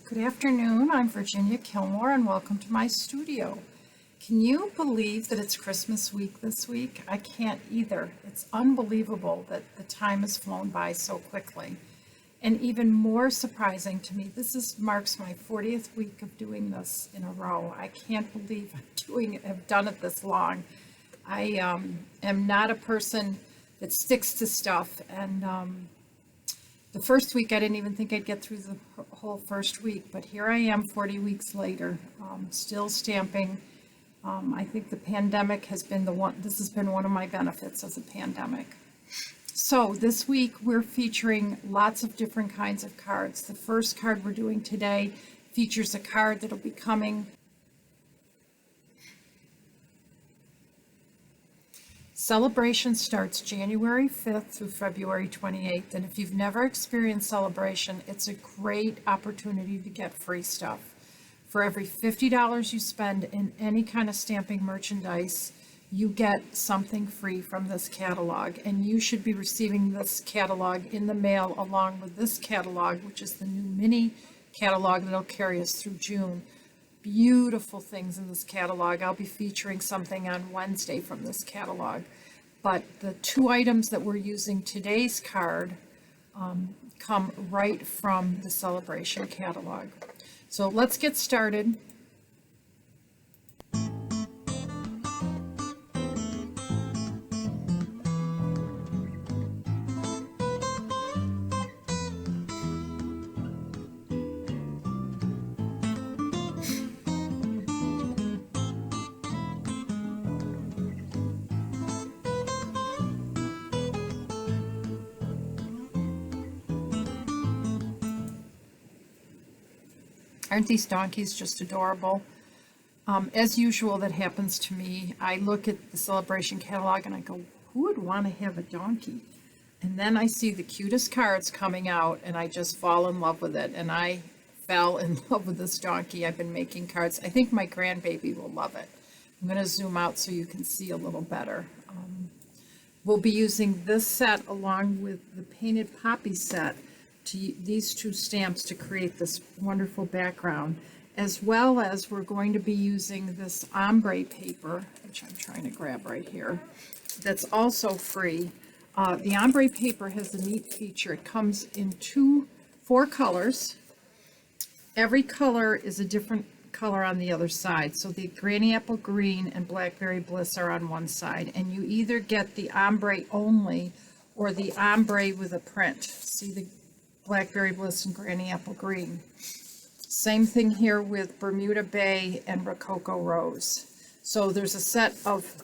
Good afternoon, I'm Virginia Killmore and welcome to my studio. Can you believe that it's Christmas week this week? I can't either. It's unbelievable that the time has flown by so quickly. And even more surprising to me, marks my 40th week of doing this in a row. I can't believe I've done it this long. I am not a person that sticks to stuff, and the first week, I didn't even think I'd get through the whole first week, but here I am 40 weeks later, still stamping. I think the pandemic this has been one of my benefits of the pandemic. So this week, we're featuring lots of different kinds of cards. The first card we're doing today features a card that'll be coming. Celebration starts January 5th through February 28th, and if you've never experienced Celebration, it's a great opportunity to get free stuff. For every $50 you spend in any kind of stamping merchandise, you get something free from this catalog, and you should be receiving this catalog in the mail along with this catalog, which is the new mini catalog that'll carry us through June. Beautiful things in this catalog. I'll be featuring something on Wednesday from this catalog. But the two items that we're using today's card come right from the Celebration catalog. So let's get started. Aren't these donkeys just adorable? As usual, that happens to me. I look at the Celebration catalog and I go, who would want to have a donkey? And then I see the cutest cards coming out and I just fall in love with it. And I fell in love with this donkey. I've been making cards. I think my grandbaby will love it. I'm going to zoom out so you can see a little better. We'll be using this set along with the painted poppy set, these two stamps to create this wonderful background, as well as we're going to be using this ombre paper, which I'm trying to grab right here, that's also free. The ombre paper has a neat feature. It comes in four colors. Every color is a different color on the other side. So the Granny Apple Green and Blackberry Bliss are on one side, and you either get the ombre only or the ombre with a print. See the Blackberry Bliss and Granny Apple Green. Same thing here with Bermuda Bay and Rococo Rose. So there's a set of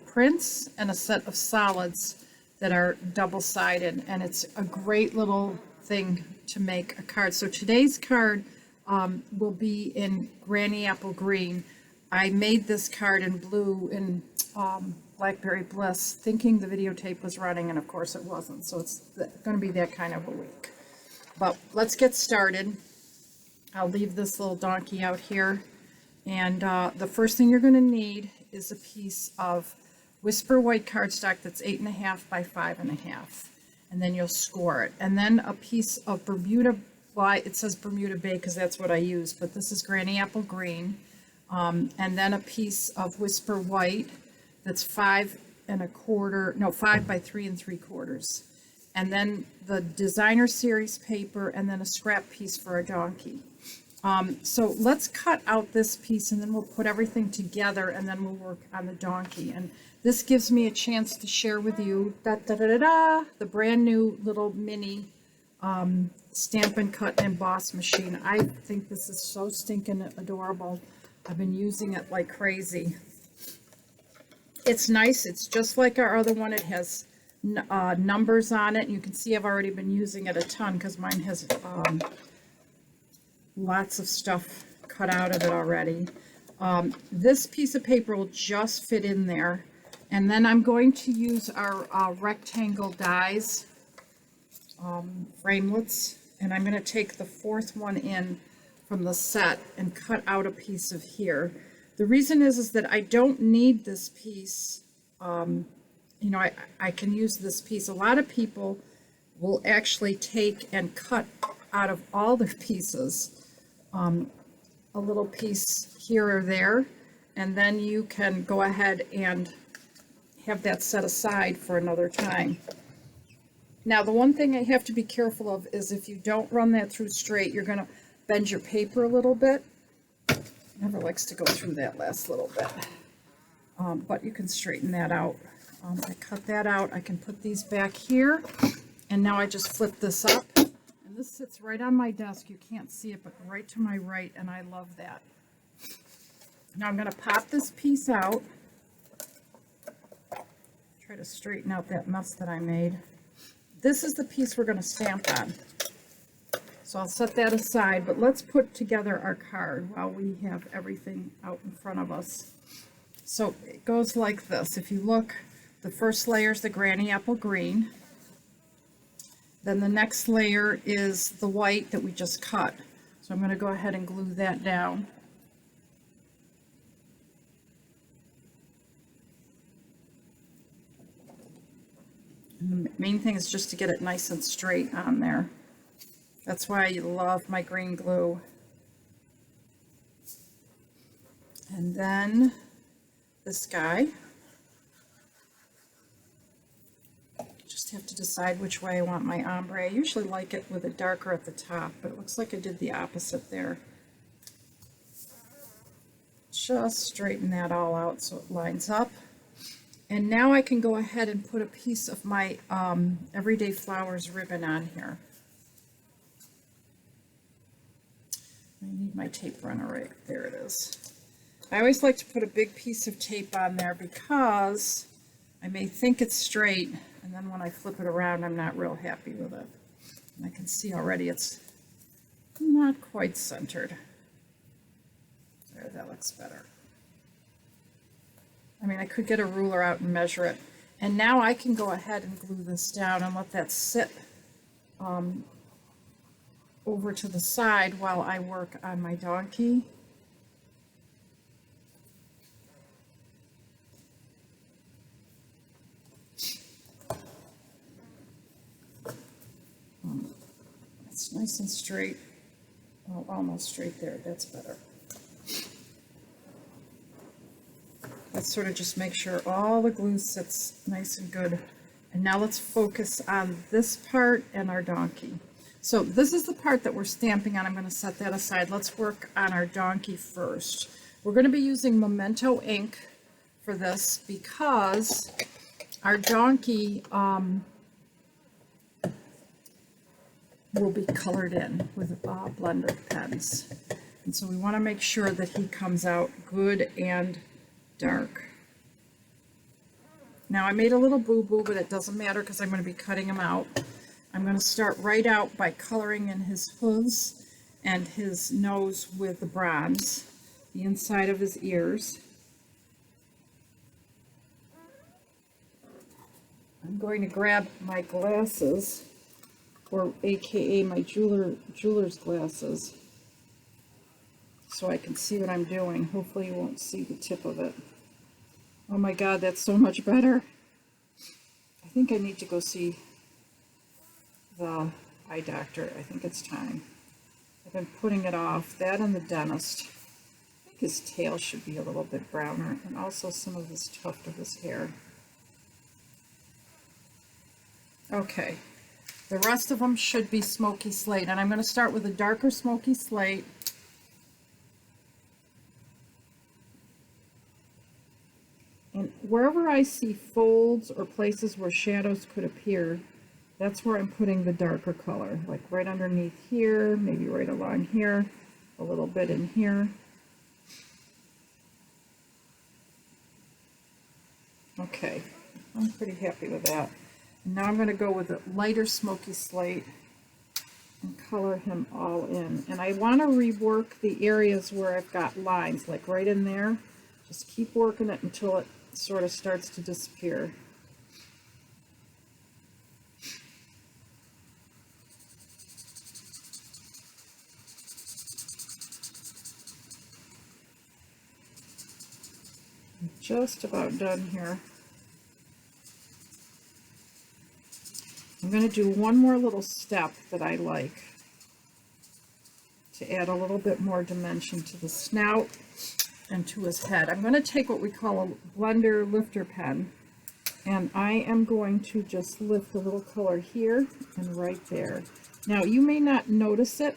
prints and a set of solids that are double-sided, and it's a great little thing to make a card. So today's card will be in Granny Apple Green. I made this card in blue in Blackberry Bliss, thinking the videotape was running, and of course it wasn't. So it's going to be that kind of a week. But let's get started. I'll leave this little donkey out here. And the first thing you're going to need is a piece of Whisper white cardstock that's 8.5 by 5.5. And then you'll score it. And then a piece of Bermuda, it says Bermuda Bay because that's what I use, but this is Granny Apple Green. And then a piece of Whisper white that's 5 by 3 3/4. And then the designer series paper, and then a scrap piece for a donkey. So let's cut out this piece and then we'll put everything together and then we'll work on the donkey. And this gives me a chance to share with you the brand new little mini Stampin' Cut and Emboss machine. I think this is so stinking adorable. I've been using it like crazy. It's nice. It's just like our other one. It has numbers on it. You can see I've already been using it a ton because mine has lots of stuff cut out of it already. This piece of paper will just fit in there, and then I'm going to use our rectangle dies, Framelits, and I'm going to take the fourth one in from the set and cut out a piece of here. The reason is that I don't need this piece. You know, I can use this piece. A lot of people will actually take and cut out of all their pieces a little piece here or there, and then you can go ahead and have that set aside for another time. Now, the one thing I have to be careful of is if you don't run that through straight, you're going to bend your paper a little bit. Never likes to go through that last little bit, but you can straighten that out. I cut that out. I can put these back here, and now I just flip this up, and this sits right on my desk. You can't see it, but right to my right, and I love that. Now I'm going to pop this piece out. Try to straighten out that mess that I made. This is the piece we're going to stamp on. So I'll set that aside, but let's put together our card while we have everything out in front of us. So it goes like this. If you look, the first layer is the granny apple green. Then the next layer is the white that we just cut. So I'm going to go ahead and glue that down. And the main thing is just to get it nice and straight on there. That's why I love my green glue. And then this guy. Just have to decide which way I want my ombre. I usually like it with a darker at the top, but it looks like I did the opposite there. Just straighten that all out so it lines up. And now I can go ahead and put a piece of my Everyday Flowers ribbon on here. I need my tape runner right there. It is. I always like to put a big piece of tape on there because I may think it's straight, and then when I flip it around, I'm not real happy with it. And I can see already it's not quite centered. There, that looks better. I mean, I could get a ruler out and measure it. And now I can go ahead and glue this down and let that sit over to the side while I work on my donkey. It's nice and straight. Well, almost straight there. That's better. Let's sort of just make sure all the glue sits nice and good. And now let's focus on this part and our donkey. So this is the part that we're stamping on. I'm going to set that aside. Let's work on our donkey first. We're going to be using Memento ink for this because our donkey will be colored in with blender pens. And so we want to make sure that he comes out good and dark. Now I made a little boo-boo, but it doesn't matter because I'm going to be cutting him out. I'm going to start right out by coloring in his hooves and his nose with the bronze, the inside of his ears. I'm going to grab my glasses, or AKA my jeweler's glasses, so I can see what I'm doing. Hopefully you won't see the tip of it. Oh my God, that's so much better. I think I need to go see the eye doctor. I think it's time. I've been putting it off. That and the dentist. I think his tail should be a little bit browner, and also some of this tuft of his hair. Okay, the rest of them should be smoky slate, and I'm going to start with a darker smoky slate. And wherever I see folds or places where shadows could appear, that's where I'm putting the darker color, like right underneath here, maybe right along here, a little bit in here. Okay, I'm pretty happy with that. And now I'm going to go with a lighter smoky slate and color him all in. And I want to rework the areas where I've got lines, like right in there. Just keep working it until it sort of starts to disappear. I'm just about done here. I'm going to do one more little step that I like to add a little bit more dimension to the snout and to his head. I'm going to take what we call a blender lifter pen, and I am going to just lift a little color here and right there. Now, you may not notice it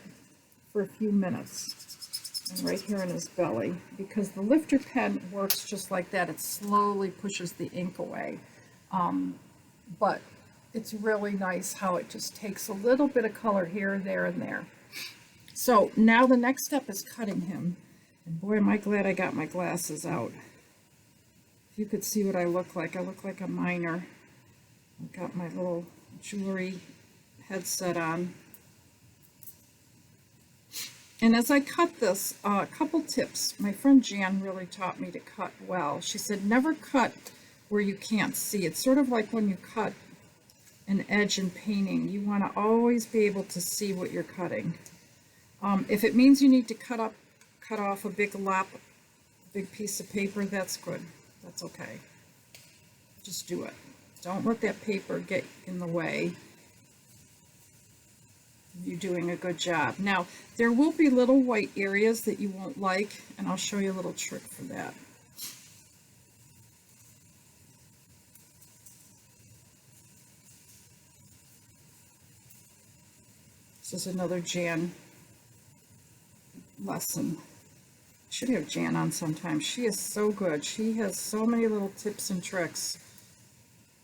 for a few minutes, and right here in his belly, because the lifter pen works just like that. It slowly pushes the ink away. But it's really nice how it just takes a little bit of color here, there, and there. So now the next step is cutting him. And boy, am I glad I got my glasses out. If you could see what I look like a miner. I've got my little jewelry headset on. And as I cut this, a couple tips. My friend Jan really taught me to cut well. She said, never cut where you can't see. It's sort of like when you cut an edge in painting. You want to always be able to see what you're cutting. If it means you need to cut off a big piece of paper, that's good. That's okay. Just do it. Don't let that paper get in the way. You're doing a good job. Now, there will be little white areas that you won't like, and I'll show you a little trick for that. This is another Jan lesson. Should have Jan on sometime. She is so good. She has so many little tips and tricks.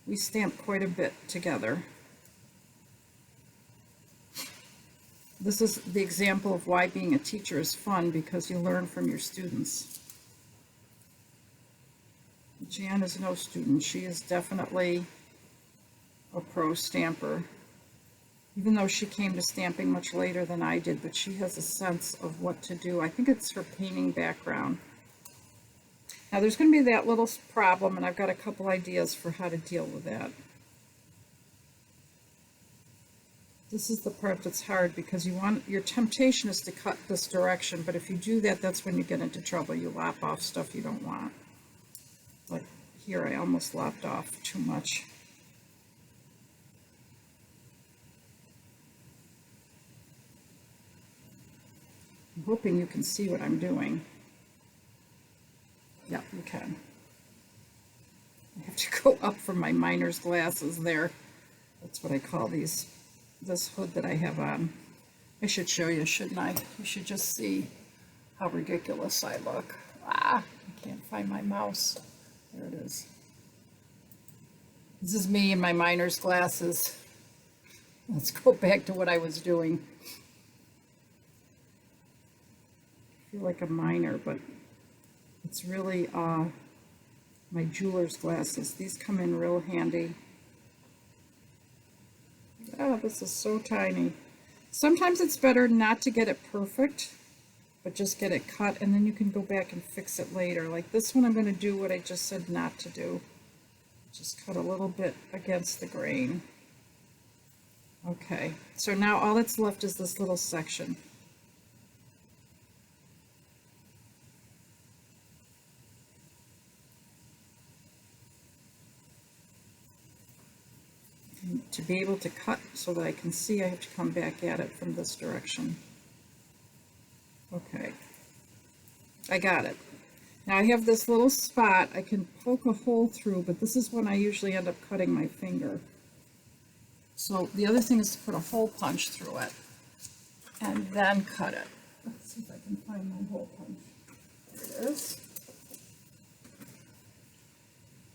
We stamp quite a bit together. This is the example of why being a teacher is fun, because you learn from your students. Jan is no student. She is definitely a pro stamper, even though she came to stamping much later than I did, but she has a sense of what to do. I think it's her painting background. Now there's going to be that little problem, and I've got a couple ideas for how to deal with that. This is the part that's hard, because your temptation is to cut this direction, but if you do that, that's when you get into trouble. You lop off stuff you don't want. Like here, I almost lopped off too much. I'm hoping you can see what I'm doing. Yeah, you can. I have to go up from my miner's glasses there. That's what I call this hood that I have on. I should show you, shouldn't I? You should just see how ridiculous I look. I can't find my mouse. There it is. This is me in my miner's glasses. Let's go back to what I was doing. I feel like a miner, but it's really my jeweler's glasses. These come in real handy. Oh, this is so tiny. Sometimes it's better not to get it perfect, but just get it cut, and then you can go back and fix it later. Like this one, I'm going to do what I just said not to do. Just cut a little bit against the grain. Okay, so now all that's left is this little section. And to be able to cut so that I can see, I have to come back at it from this direction. Okay, I got it. Now I have this little spot I can poke a hole through, but this is when I usually end up cutting my finger. So the other thing is to put a hole punch through it and then cut it. Let's see if I can find my hole punch. There it is.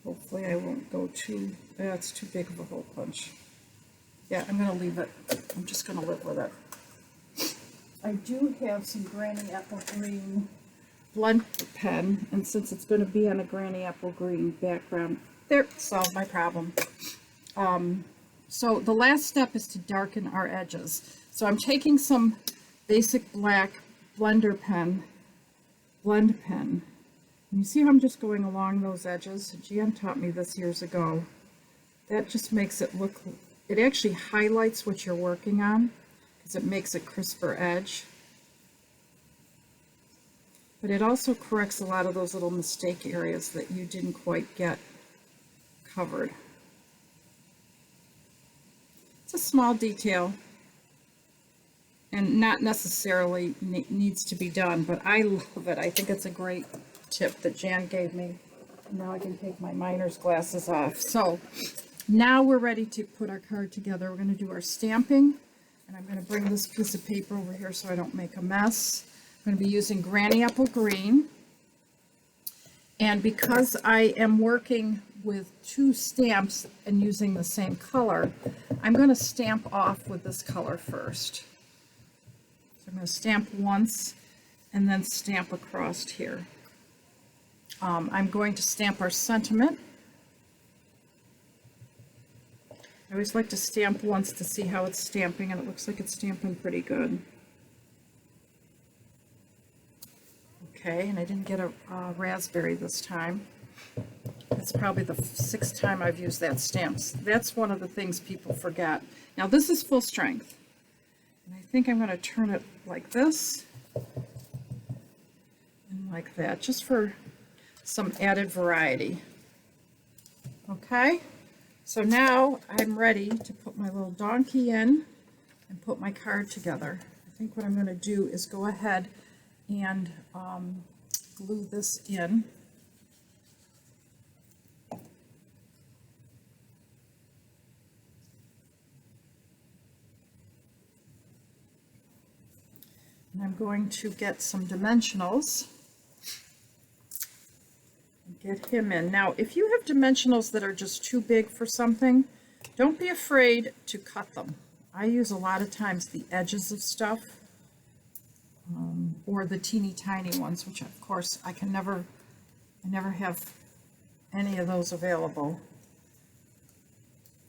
Hopefully I won't go too, that's too big of a hole punch. Yeah, I'm going to leave it. I'm just going to live with it. I do have some Granny Apple Green blend pen, and since it's going to be on a Granny Apple Green background, there, solved my problem. So the last step is to darken our edges. So I'm taking some basic black blend pen. And you see how I'm just going along those edges? Jan taught me this years ago. That just makes it look, it actually highlights what you're working on, because it makes a crisper edge. But it also corrects a lot of those little mistake areas that you didn't quite get covered. It's a small detail. and not necessarily needs to be done, but I love it. I think it's a great tip that Jan gave me. Now I can take my miner's glasses off. So now we're ready to put our card together. We're going to do our stamping, and I'm going to bring this piece of paper over here so I don't make a mess. I'm going to be using Granny Apple Green, and because I am working with two stamps and using the same color, I'm going to stamp off with this color first. So I'm going to stamp once and then stamp across here. I'm going to stamp our sentiment. I always like to stamp once to see how it's stamping, and it looks like it's stamping pretty good. Okay, and I didn't get a raspberry this time. It's probably the sixth time I've used that stamp. That's one of the things people forget. Now this is full strength, and I think I'm going to turn it like this and like that, just for some added variety. Okay, so now I'm ready to put my little donkey in and put my card together. I think what I'm going to do is go ahead and glue this in. And I'm going to get some dimensionals and get him in. Now, if you have dimensionals that are just too big for something, don't be afraid to cut them. I use a lot of times the edges of stuff, or the teeny tiny ones, which of course I never have any of those available.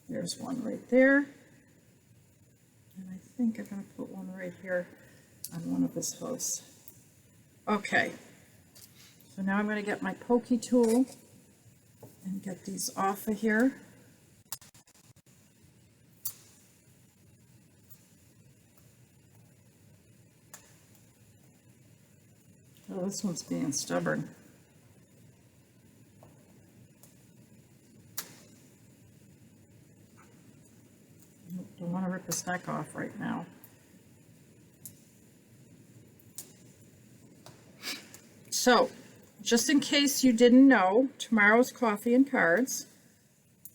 There's one right there, and I think I'm going to put one right here on one of his hosts. Okay, so now I'm going to get my pokey tool and get these off of here. Oh, this one's being stubborn. Don't want to rip his neck off right now. So, just in case you didn't know, tomorrow's Coffee and Cards.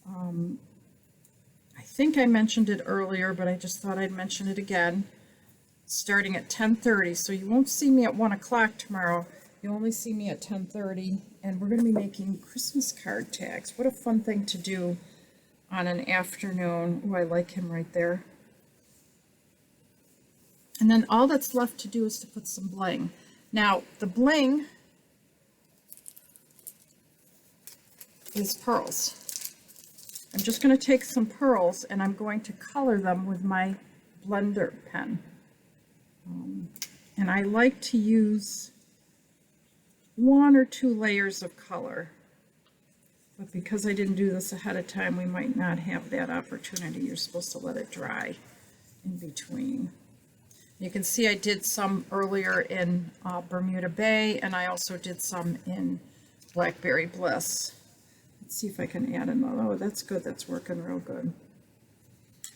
I think I mentioned it earlier, but I just thought I'd mention it again. Starting at 10:30, so you won't see me at 1 o'clock tomorrow. You'll only see me at 10:30, and we're going to be making Christmas card tags. What a fun thing to do on an afternoon. Oh, I like him right there. And then all that's left to do is to put some bling. Now, the bling is pearls. I'm just going to take some pearls and I'm going to color them with my blender pen. And I like to use 1 or 2 layers of color. But because I didn't do this ahead of time, we might not have that opportunity. You're supposed to let it dry in between. You can see I did some earlier in Bermuda Bay, and I also did some in Blackberry Bliss. Let's see if I can add another. Oh, that's good. That's working real good.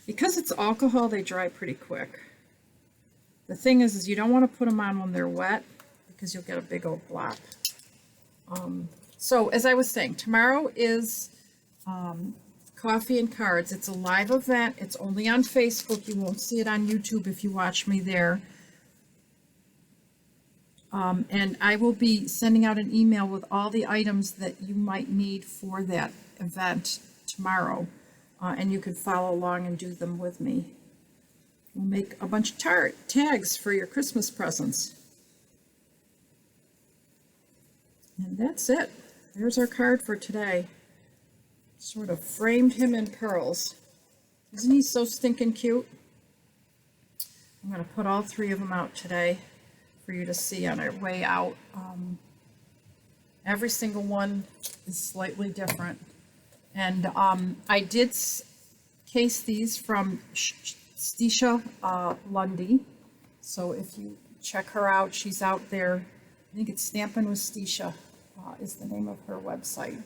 Because it's alcohol, they dry pretty quick. The thing is you don't want to put them on when they're wet because you'll get a big old blop. So as I was saying, tomorrow is Coffee and Cards. It's a live event. It's only on Facebook. You won't see it on YouTube if you watch me there. And I will be sending out an email with all the items that you might need for that event tomorrow. And you could follow along and do them with me. We'll make a bunch of tags for your Christmas presents. And that's it. There's our card for today. Sort of framed him in pearls. Isn't he so stinking cute? I'm going to put all 3 of them out today for you to see on our way out. Every single one is slightly different. And I did case these from Stisha Lundy. So if you check her out, she's out there. I think it's Stampin' with Stisha is the name of her website.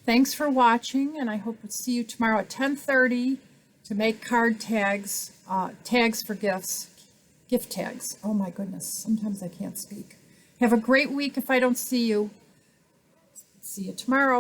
Thanks for watching, and I hope to see you tomorrow at 10:30 to make card tags, tags for gifts, gift tags. Oh my goodness, sometimes I can't speak. Have a great week if I don't see you. See you tomorrow.